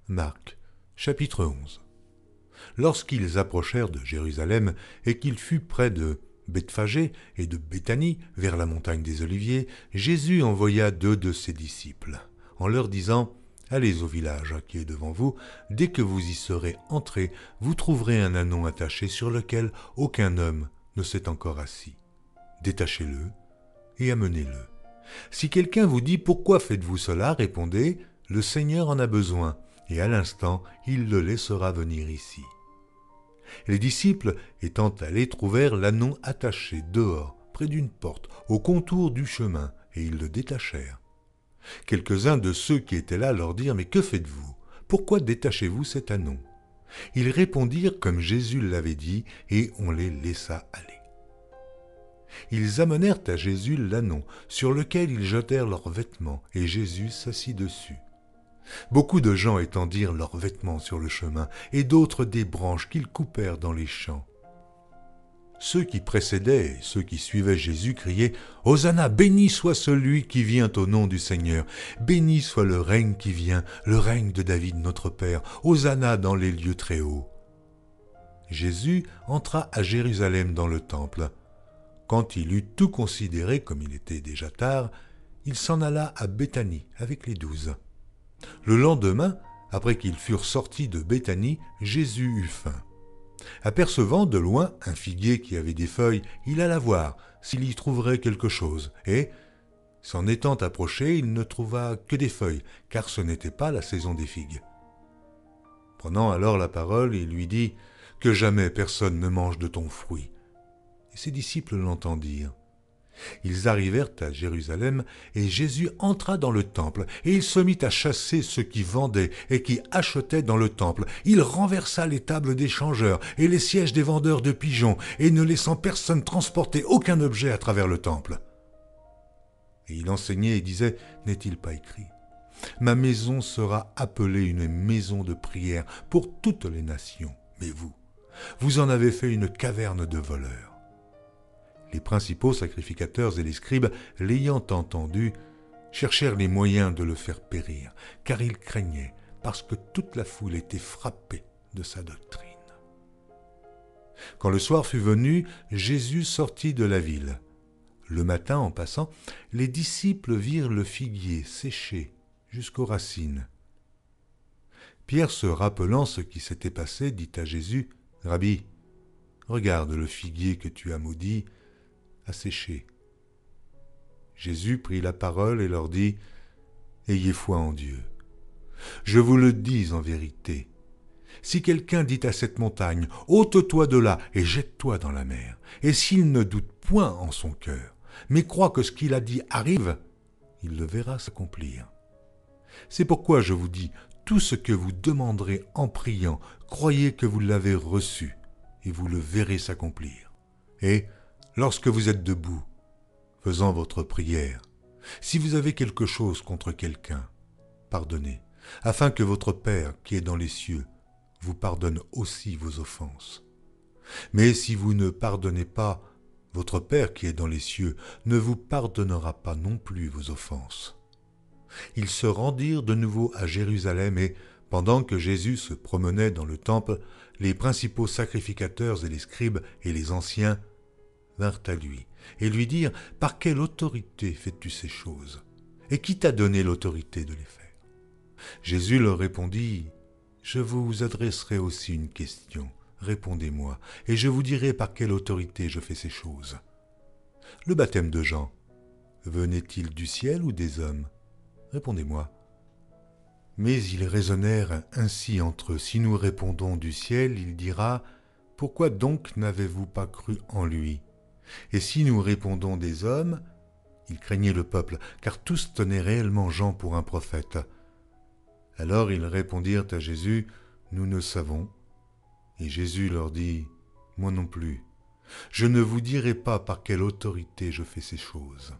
Marc, chapitre 11. Lorsqu'ils approchèrent de Jérusalem et qu'il fut près de Bethphagée et de Béthanie, vers la montagne des Oliviers, Jésus envoya 2 de ses disciples, en leur disant « Allez au village qui est devant vous, dès que vous y serez entrés, vous trouverez un ânon attaché sur lequel aucun homme ne s'est encore assis. Détachez-le et amenez-le. Si quelqu'un vous dit « Pourquoi faites-vous cela ?» répondez « Le Seigneur en a besoin, et à l'instant, il le laissera venir ici. » Les disciples, étant allés, trouvèrent l'ânon attaché dehors, près d'une porte, au contour du chemin, et ils le détachèrent. Quelques-uns de ceux qui étaient là leur dirent « Mais que faites-vous? Pourquoi détachez-vous cet ânon ?» Ils répondirent comme Jésus l'avait dit, et on les laissa aller. Ils amenèrent à Jésus l'ânon, sur lequel ils jetèrent leurs vêtements, et Jésus s'assit dessus. Beaucoup de gens étendirent leurs vêtements sur le chemin, et d'autres des branches qu'ils coupèrent dans les champs. Ceux qui précédaient et ceux qui suivaient Jésus criaient « Hosanna, béni soit celui qui vient au nom du Seigneur, béni soit le règne qui vient, le règne de David notre Père, Hosanna dans les lieux très hauts. » Jésus entra à Jérusalem dans le temple. Quand il eut tout considéré, comme il était déjà tard, il s'en alla à Béthanie avec les 12. Le lendemain, après qu'ils furent sortis de Béthanie, Jésus eut faim. Apercevant de loin un figuier qui avait des feuilles, il alla voir s'il y trouverait quelque chose, et, s'en étant approché, il ne trouva que des feuilles, car ce n'était pas la saison des figues. Prenant alors la parole, il lui dit « Que jamais personne ne mange de ton fruit. » Et ses disciples l'entendirent. Ils arrivèrent à Jérusalem, et Jésus entra dans le temple, et il se mit à chasser ceux qui vendaient et qui achetaient dans le temple. Il renversa les tables des changeurs et les sièges des vendeurs de pigeons, et ne laissant personne transporter aucun objet à travers le temple. Et il enseignait et disait, n'est-il pas écrit ? Ma maison sera appelée une maison de prière pour toutes les nations, mais vous en avez fait une caverne de voleurs. Les principaux sacrificateurs et les scribes, l'ayant entendu, cherchèrent les moyens de le faire périr, car ils craignaient, parce que toute la foule était frappée de sa doctrine. Quand le soir fut venu, Jésus sortit de la ville. Le matin, en passant, les disciples virent le figuier séché jusqu'aux racines. Pierre, se rappelant ce qui s'était passé, dit à Jésus, « Rabbi, regarde le figuier que tu as maudit, à sécher. » Jésus prit la parole et leur dit « Ayez foi en Dieu. Je vous le dis en vérité, si quelqu'un dit à cette montagne « Ôte-toi de là et jette-toi dans la mer », et s'il ne doute point en son cœur, mais croit que ce qu'il a dit arrive, il le verra s'accomplir. C'est pourquoi je vous dis, tout ce que vous demanderez en priant, croyez que vous l'avez reçu, et vous le verrez s'accomplir. Et lorsque vous êtes debout, faisant votre prière, si vous avez quelque chose contre quelqu'un, pardonnez, afin que votre Père qui est dans les cieux vous pardonne aussi vos offenses. Mais si vous ne pardonnez pas, votre Père qui est dans les cieux ne vous pardonnera pas non plus vos offenses. » Ils se rendirent de nouveau à Jérusalem et, pendant que Jésus se promenait dans le temple, les principaux sacrificateurs et les scribes et les anciens vinrent à lui et lui dirent « Par quelle autorité fais-tu ces choses? Et qui t'a donné l'autorité de les faire ?» Jésus leur répondit « Je vous adresserai aussi une question. Répondez-moi, et je vous dirai par quelle autorité je fais ces choses. Le baptême de Jean, venait-il du ciel ou des hommes? Répondez-moi. » Mais ils raisonnèrent ainsi entre eux. Si nous répondons du ciel, il dira « Pourquoi donc n'avez-vous pas cru en lui ?» Et si nous répondons des hommes, ils craignaient le peuple, car tous tenaient réellement Jean pour un prophète. Alors ils répondirent à Jésus « Nous ne savons. » Et Jésus leur dit « Moi non plus. Je ne vous dirai pas par quelle autorité je fais ces choses. »